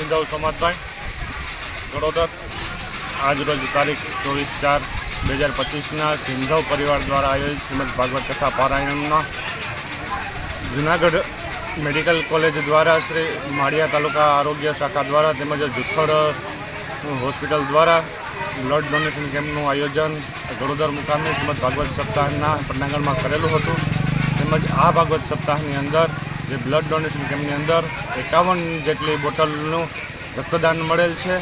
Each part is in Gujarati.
સિંધવ સમાજભાઈ ગળોદર આજરોજ તારીખ 24/4/2025 સિંધવ પરિવાર દ્વારા આયોજિત શ્રીમદ ભાગવત કથા પારાયણમાં જૂનાગઢ મેડિકલ કોલેજ દ્વારા શ્રી માળિયા તાલુકા આરોગ્ય શાખા દ્વારા તેમજ જુથડ હોસ્પિટલ દ્વારા બ્લડ ડોનેશન કેમ્પનું આયોજન ગળોદર મુકામે શ્રીમદ ભાગવત સપ્તાહના પટાંગણમાં કરેલું હતું. તેમજ આ ભાગવત સપ્તાહની અંદર જે બ્લડ ડોનેશન કેમ્પની અંદર 51 જેટલી બોટલનું રક્તદાન મળેલ છે.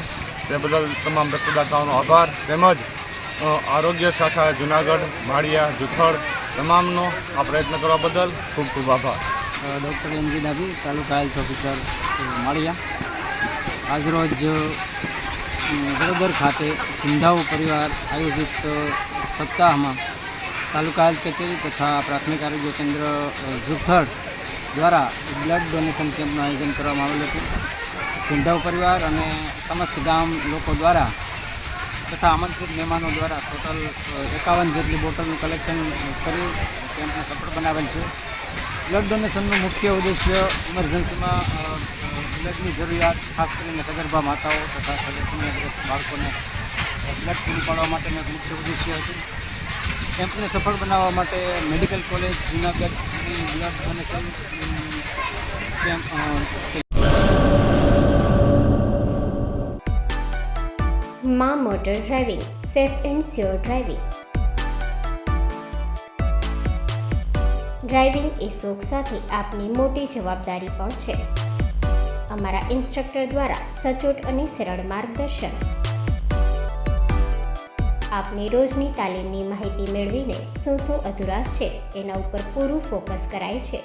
તે બદલ તમામ રક્તદાતાઓનો આભાર. તેમજ આરોગ્ય શાખા જૂનાગઢ, માળિયા, જુથડ તમામનો આ પ્રયત્ન કરવા બદલ ખૂબ ખૂબ આભાર. ડૉક્ટર એનજી ડાભી, તાલુકા હેલ્થ ઓફિસર માળિયા. આજરોજ ગળોદર ખાતે સિંધાવ પરિવાર આયોજિત સપ્તાહમાં તાલુકા હેલ્થ કચેરી તથા પ્રાથમિક આરોગ્ય કેન્દ્ર જુથડ દ્વારા બ્લડ ડોનેશન કેમ્પનું આયોજન કરવામાં આવેલું હતું. સિંધાવ પરિવાર અને સમસ્ત ગામ લોકો દ્વારા તથા આમંત્રિત મહેમાનો દ્વારા ટોટલ 51 જેટલી બોટલનું કલેક્શન કરી કેમ્પને સફળ બનાવેલ છે. બ્લડ ડોનેશનનો મુખ્ય ઉદ્દેશ્ય ઇમરજન્સીમાં બ્લડની જરૂરિયાત, ખાસ કરીને સગર્ભા માતાઓ તથા થેલેસેમિયાગ્રસ્ત બાળકોને બ્લડ પૂરું પાડવા માટેનું એક મુખ્ય ઉદ્દેશ્ય હતું. કેમ્પને સફળ બનાવવા માટે મેડિકલ કોલેજ જૂનાગઢની બ્લડ ડોનેશન કેમ્પ માં motor driving, safe and sure driving. Driving એ શોખ સાથે આપની મોટી જવાબદારી પણ છે. અમારા ઇન્સ્ટ્રક્ટર દ્વારા સચોટ અને સરળ માર્ગદર્શન. આપની રોજની તાલીમની માહિતી મેળવીને શું અધુરાશ છે એના ઉપર પૂરું ફોકસ કરાય છે.